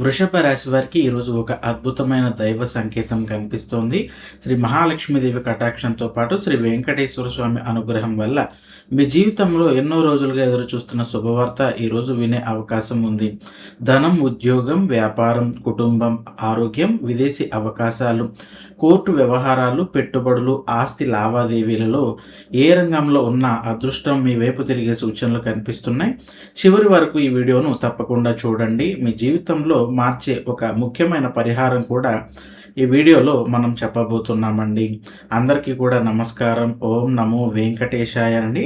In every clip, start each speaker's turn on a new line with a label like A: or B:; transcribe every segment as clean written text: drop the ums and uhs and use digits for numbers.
A: వృషభ రాశి వారికి ఈరోజు ఒక అద్భుతమైన దైవ సంకేతం కనిపిస్తోంది. శ్రీ మహాలక్ష్మీదేవి కటాక్షంతో పాటు శ్రీ వెంకటేశ్వర స్వామి అనుగ్రహం వల్ల మీ జీవితంలో ఎన్నో రోజులుగా ఎదురు చూస్తున్న శుభవార్త ఈరోజు వినే అవకాశం ఉంది. ధనం, ఉద్యోగం, వ్యాపారం, కుటుంబం, ఆరోగ్యం, విదేశీ అవకాశాలు, కోర్టు వ్యవహారాలు, పెట్టుబడులు, ఆస్తి లావాదేవీలలో ఏ రంగంలో ఉన్న అదృష్టం మీ వైపు తిరిగే సూచనలు కనిపిస్తున్నాయి. చివరి వరకు ఈ వీడియోను తప్పకుండా చూడండి. మీ జీవితంలో మార్చే ఒక ముఖ్యమైన పరిహారం కూడా ఈ వీడియోలో మనం చెప్పబోతున్నామండి. అందరికీ కూడా నమస్కారం. ఓం నమో వెంకటేశాయ అండి.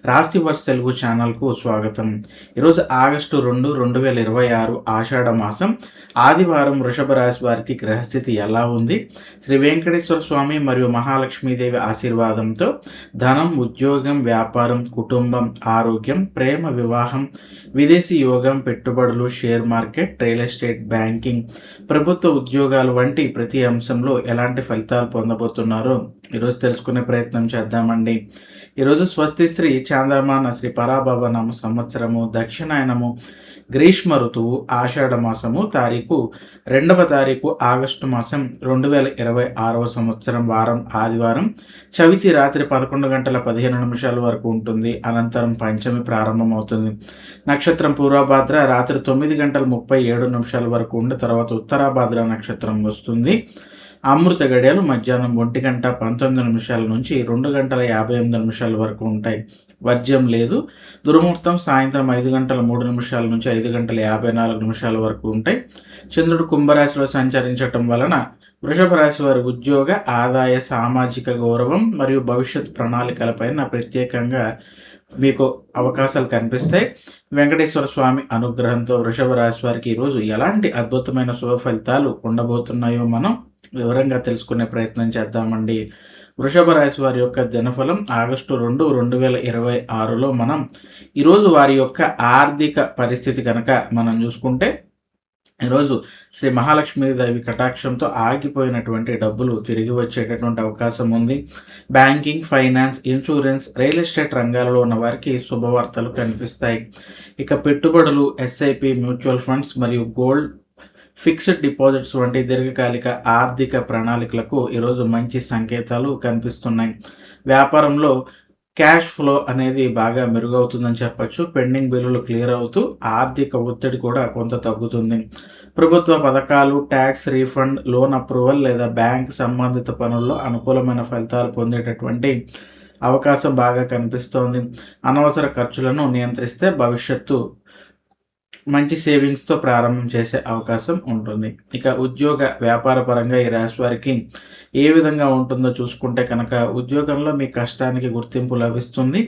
A: రాశి వర్స్ తెలుగు ఛానల్కు స్వాగతం. ఈరోజు ఆగస్టు 2, 2026 ఆషాఢ మాసం ఆదివారం వృషభ రాశి వారికి గ్రహస్థితి ఎలా ఉంది? శ్రీ వెంకటేశ్వర స్వామి మరియు మహాలక్ష్మీదేవి ఆశీర్వాదంతో ధనం, ఉద్యోగం, వ్యాపారం, కుటుంబం, ఆరోగ్యం, ప్రేమ, వివాహం, విదేశీ యోగం, పెట్టుబడులు, share market, real estate, banking, ప్రభుత్వ ఉద్యోగాలు వంటి ప్రతి అంశంలో ఎలాంటి ఫలితాలు పొందబోతున్నారో ఈరోజు తెలుసుకునే ప్రయత్నం చేద్దామండి. ఈరోజు స్వస్తి శ్రీ చాంద్రమాన శ్రీ పరాభవ నామ సంవత్సరము, దక్షిణాయనము, గ్రీష్మ ఋతువు, ఆషాఢ మాసము, తారీఖు 2వ తారీఖు ఆగస్టు మాసం 2026 సంవత్సరం, వారం ఆదివారం, చవితి రాత్రి 11 గంటల 15 నిమిషాల వరకు ఉంటుంది. అనంతరం పంచమి ప్రారంభమవుతుంది. నక్షత్రం పూర్వభాద్ర రాత్రి 9 గంటల 37 నిమిషాల వరకు ఉండి తర్వాత ఉత్తరాభాద్ర నక్షత్రం వస్తుంది. అమృత గడియలు మధ్యాహ్నం 1 గంట 19 నిమిషాల నుంచి 2 గంటల 58 నిమిషాల వరకు ఉంటాయి. వర్జ్యం లేదు. దుర్ముహూర్తం సాయంత్రం 5 గంటల 3 నిమిషాల నుంచి 5 గంటల 54 నిమిషాల వరకు ఉంటాయి. చంద్రుడు కుంభరాశిలో సంచరించటం వలన వృషభ రాశి వారి ఉద్యోగ, ఆదాయ, సామాజిక గౌరవం మరియు భవిష్యత్ ప్రణాళికలపైన ప్రత్యేకంగా మీకు అవకాశాలు కనిపిస్తాయి. వెంకటేశ్వర స్వామి అనుగ్రహంతో వృషభ రాశి వారికి ఈరోజు ఎలాంటి అద్భుతమైన శుభ ఫలితాలు ఉండబోతున్నాయో మనం వివరంగా తెలుసుకునే ప్రయత్నం చేద్దామండి. వృషభ రాశి వారి యొక్క దినఫలం ఆగస్టు 2, 2026లో మనం ఈరోజు వారి యొక్క ఆర్థిక పరిస్థితి కనుక మనం చూసుకుంటే, ఈరోజు శ్రీ మహాలక్ష్మీదేవి కటాక్షంతో ఆగిపోయినటువంటి డబ్బులు తిరిగి వచ్చేటటువంటి అవకాశం ఉంది. Banking, finance, insurance, real estate రంగాలలో ఉన్న వారికి శుభవార్తలు కనిపిస్తాయి. ఇక పెట్టుబడులు, ఎస్ఐపి, మ్యూచువల్ ఫండ్స్ మరియు గోల్డ్, ఫిక్స్డ్ డిపాజిట్స్ వంటి దీర్ఘకాలిక ఆర్థిక ప్రణాళికలకు ఈరోజు మంచి సంకేతాలు కనిపిస్తున్నాయి. వ్యాపారంలో క్యాష్ ఫ్లో అనేది బాగా మెరుగవుతుందని చెప్పచ్చు. పెండింగ్ బిల్లులు క్లియర్ అవుతూ ఆర్థిక ఒత్తిడి కూడా కొంత తగ్గుతుంది. ప్రభుత్వ పథకాలు, ట్యాక్స్ రీఫండ్, లోన్ అప్రూవల్ లేదా బ్యాంక్ సంబంధిత పనుల్లో అనుకూలమైన ఫలితాలు పొందేటటువంటి అవకాశం బాగా కనిపిస్తోంది. అనవసర ఖర్చులను నియంత్రిస్తే భవిష్యత్తు మంచి సేవింగ్స్తో ప్రారంభం చేసే అవకాశం ఉంటుంది. ఇక ఉద్యోగ, వ్యాపార పరంగా ఈ రాశి వారికి ఏ విధంగా ఉంటుందో చూసుకుంటే కనుక, ఉద్యోగంలో మీ కష్టానికి గుర్తింపు లభిస్తుంది.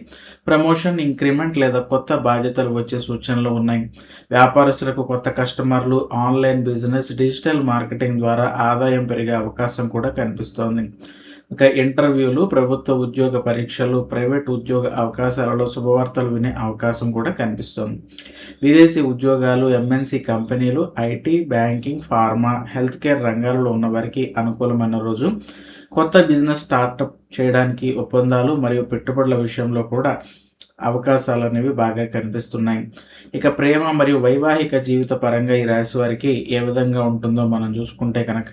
A: ప్రమోషన్, ఇంక్రిమెంట్ లేదా కొత్త బాధ్యతలు వచ్చే సూచనలు ఉన్నాయి. వ్యాపారస్తులకు కొత్త కస్టమర్లు, ఆన్లైన్ బిజినెస్, డిజిటల్ మార్కెటింగ్ ద్వారా ఆదాయం పెరిగే అవకాశం కూడా కనిపిస్తోంది. ఇక ఇంటర్వ్యూలు, ప్రభుత్వ ఉద్యోగ పరీక్షలు, ప్రైవేట్ ఉద్యోగ అవకాశాలలో శుభవార్తలు వినే అవకాశం కూడా కనిపిస్తుంది. విదేశీ ఉద్యోగాలు, ఎంఎన్సి కంపెనీలు, IT, banking, pharma, health care రంగాలలో ఉన్న వారికి అనుకూలమైన రోజు. కొత్త బిజినెస్ స్టార్టప్ చేయడానికి ఒప్పందాలు మరియు పెట్టుబడుల విషయంలో కూడా అవకాశాలు అనేవి బాగా కనిపిస్తున్నాయి. ఇక ప్రేమ మరియు వైవాహిక జీవిత పరంగా ఈ రాశి వారికి ఏ విధంగా ఉంటుందో మనం చూసుకుంటే కనుక,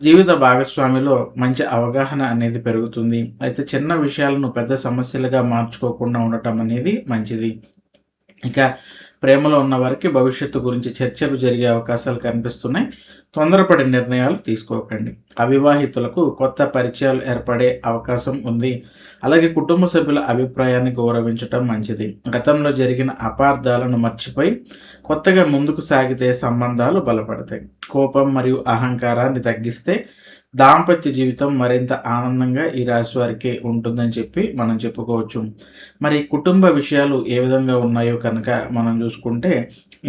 A: జీవిత భాగస్వామిలో మంచి అవగాహన అనేది పెరుగుతుంది. అయితే చిన్న విషయాలను పెద్ద సమస్యలుగా మార్చుకోకుండా ఉండటం అనేది మంచిది. ఇక ప్రేమలో ఉన్న వారికి భవిష్యత్తు గురించి చర్చలు జరిగే అవకాశాలు కనిపిస్తున్నాయి. తొందరపడి నిర్ణయాలు తీసుకోకండి. అవివాహితులకు కొత్త పరిచయాలు ఏర్పడే అవకాశం ఉంది. అలాగే కుటుంబ సభ్యుల అభిప్రాయాన్ని గౌరవించటం మంచిది. గతంలో జరిగిన అపార్థాలను మర్చిపోయి కొత్తగా ముందుకు సాగితే సంబంధాలు బలపడతాయి. కోపం మరియు అహంకారాన్ని తగ్గిస్తే దాంపత్య జీవితం మరింత ఆనందంగా ఈ రాశి వారికి ఉంటుందని చెప్పి మనం చెప్పుకోవచ్చు. మరి కుటుంబ విషయాలు ఏ విధంగా ఉన్నాయో కనుక మనం చూసుకుంటే,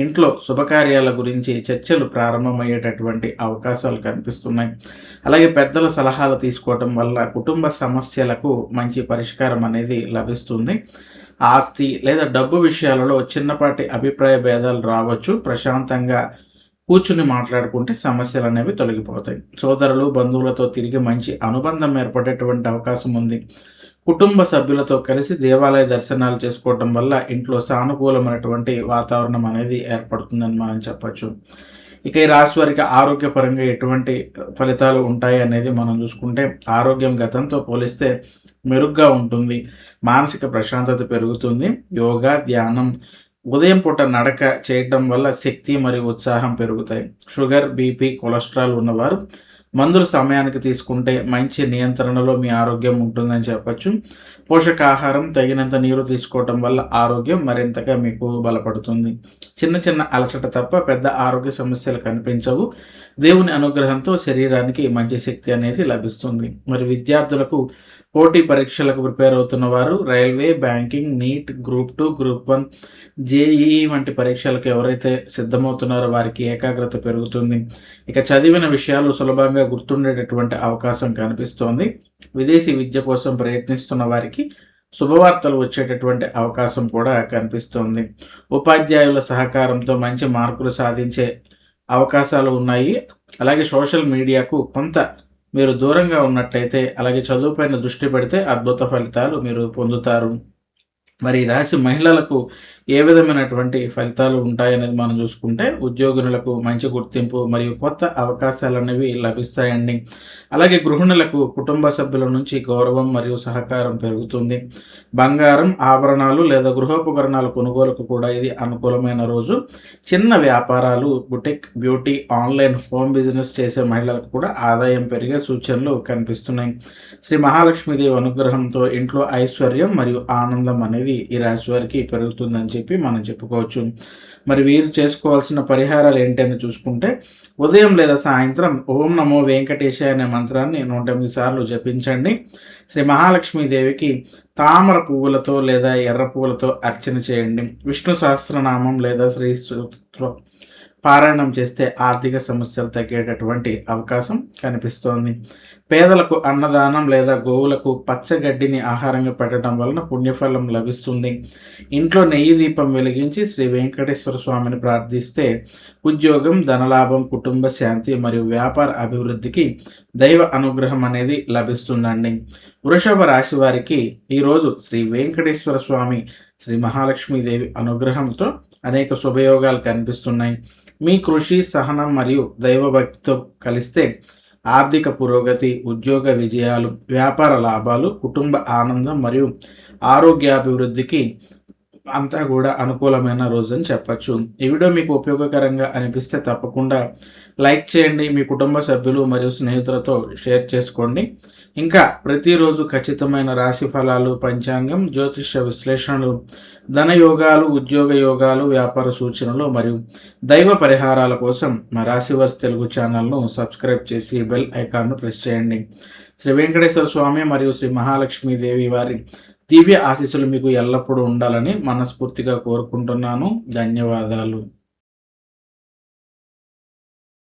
A: ఇంట్లో శుభకార్యాల గురించి చర్చలు ప్రారంభమయ్యేటటువంటి అవకాశాలు కనిపిస్తున్నాయి. అలాగే పెద్దల సలహాలు తీసుకోవటం వల్ల కుటుంబ సమస్యలకు మంచి పరిష్కారం అనేది లభిస్తుంది. ఆస్తి లేదా డబ్బు విషయాలలో చిన్నపాటి అభిప్రాయ భేదాలు రావచ్చు. ప్రశాంతంగా కూర్చుని మాట్లాడుకుంటే సమస్యలు అనేవి తొలగిపోతాయి. సోదరులు, బంధువులతో తిరిగి మంచి అనుబంధం ఏర్పడేటువంటి అవకాశం ఉంది. కుటుంబ సభ్యులతో కలిసి దేవాలయ దర్శనాలు చేసుకోవటం వల్ల ఇంట్లో సానుకూలమైనటువంటి వాతావరణం అనేది ఏర్పడుతుందని మనం చెప్పచ్చు. ఇక ఈ రాశి వారికి ఆరోగ్యపరంగా ఎటువంటి ఫలితాలు ఉంటాయి అనేది మనం చూసుకుంటే, ఆరోగ్యం గతంతో పోలిస్తే మెరుగ్గా ఉంటుంది. మానసిక ప్రశాంతత పెరుగుతుంది. యోగా, ధ్యానం, ఉదయం పూట నడక చేయటం వల్ల శక్తి మరియు ఉత్సాహం పెరుగుతాయి. షుగర్, బీపీ, కొలెస్ట్రాల్ ఉన్నవారు మందులు సమయానికి తీసుకుంటే మంచి నియంత్రణలో మీ ఆరోగ్యం ఉంటుందని చెప్పచ్చు. పోషకాహారం, తగినంత నీరు తీసుకోవటం వల్ల ఆరోగ్యం మరింతగా మీకు బలపడుతుంది. చిన్న చిన్న అలసట తప్ప పెద్ద ఆరోగ్య సమస్యలు కనిపించవు. దేవుని అనుగ్రహంతో శరీరానికి మంచి శక్తి అనేది లభిస్తుంది. మరి విద్యార్థులకు, పోటీ పరీక్షలకు ప్రిపేర్ అవుతున్న వారు, railway, banking, NEET, group 2, group 1, JEE వంటి పరీక్షలకు ఎవరైతే సిద్ధమవుతున్నారో వారికి ఏకాగ్రత పెరుగుతుంది. ఇక చదివిన విషయాలు సులభంగా గుర్తుండేటటువంటి అవకాశం కనిపిస్తోంది. విదేశీ విద్య కోసం ప్రయత్నిస్తున్న వారికి శుభవార్తలు వచ్చేటటువంటి అవకాశం కూడా కనిపిస్తోంది. ఉపాధ్యాయుల సహకారంతో మంచి మార్కులు సాధించే అవకాశాలు ఉన్నాయి. అలాగే సోషల్ మీడియాకు కొంత మీరు దూరంగా ఉన్నట్లయితే, అలాగే చదువుపైన దృష్టి పెడితే అద్భుత ఫలితాలు మీరు పొందుతారు. మరి ఈ రాశి మహిళలకు ఏ విధమైనటువంటి ఫలితాలు ఉంటాయనేది మనం చూసుకుంటే, ఉద్యోగులకు మంచి గుర్తింపు మరియు కొత్త అవకాశాలు అనేవి లభిస్తాయండి. అలాగే గృహిణులకు కుటుంబ సభ్యుల నుంచి గౌరవం మరియు సహకారం పెరుగుతుంది. బంగారం, ఆభరణాలు లేదా గృహోపకరణాల కొనుగోలుకు కూడా ఇది అనుకూలమైన రోజు. చిన్న వ్యాపారాలు, boutique, beauty, online home business చేసే మహిళలకు కూడా ఆదాయం పెరిగే సూచనలు కనిపిస్తున్నాయి. శ్రీ మహాలక్ష్మీదేవి అనుగ్రహంతో ఇంట్లో ఐశ్వర్యం మరియు ఆనందం అనేది ఈ రాశి వారికి పెరుగుతుందని చెప్పి మనం చెప్పుకోవచ్చు. మరి వీరు చేసుకోవాల్సిన పరిహారాలు ఏంటని చూసుకుంటే, ఉదయం లేదా సాయంత్రం ఓం నమో వెంకటేశాయ అనే మంత్రాన్ని 108 సార్లు జపించండి. శ్రీ మహాలక్ష్మీదేవికి తామర పువ్వులతో లేదా ఎర్ర పువ్వులతో అర్చన చేయండి. విష్ణు సహస్రనామం లేదా శ్రీ సూత్ర పారాయణం చేస్తే ఆర్థిక సమస్యలు తగ్గేటటువంటి అవకాశం కనిపిస్తోంది. పేదలకు అన్నదానం లేదా గోవులకు పచ్చగడ్డిని ఆహారంగా పెట్టడం వలన పుణ్యఫలం లభిస్తుంది. ఇంట్లో నెయ్యి దీపం వెలిగించి శ్రీ వెంకటేశ్వర స్వామిని ప్రార్థిస్తే ఉద్యోగం, ధనలాభం, కుటుంబ శాంతి మరియు వ్యాపార అభివృద్ధికి దైవ అనుగ్రహం అనేది లభిస్తుందండి. వృషభ రాశి వారికి ఈరోజు శ్రీ వెంకటేశ్వర స్వామి, శ్రీ మహాలక్ష్మీదేవి అనుగ్రహంతో అనేక శుభయోగాలు కనిపిస్తున్నాయి. మీ కృషి, సహనం మరియు దైవభక్తితో కలిస్తే ఆర్థిక పురోగతి, ఉద్యోగ విజయాలు, వ్యాపార లాభాలు, కుటుంబ ఆనందం మరియు ఆరోగ్యాభివృద్ధికి అంతా కూడా అనుకూలమైన రోజు అని చెప్పచ్చు. ఈ వీడియో మీకు ఉపయోగకరంగా అనిపిస్తే తప్పకుండా లైక్ చేయండి. మీ కుటుంబ సభ్యులు మరియు స్నేహితులతో షేర్ చేసుకోండి. ఇంకా ప్రతిరోజు ఖచ్చితమైన రాశి ఫలాలు, పంచాంగం, జ్యోతిష్య విశ్లేషణలు, ధన యోగాలు, ఉద్యోగ యోగాలు, వ్యాపార సూచనలు మరియు దైవ పరిహారాల కోసం మా రాశివర్స్ తెలుగు ఛానల్ను సబ్స్క్రైబ్ చేసి బెల్ ఐకాన్ను ప్రెస్ చేయండి. శ్రీ వెంకటేశ్వర స్వామి మరియు శ్రీ మహాలక్ష్మీదేవి వారి దివ్య ఆశీస్సులు మీకు ఎల్లప్పుడూ ఉండాలని మనస్ఫూర్తిగా కోరుకుంటున్నాను. ధన్యవాదాలు.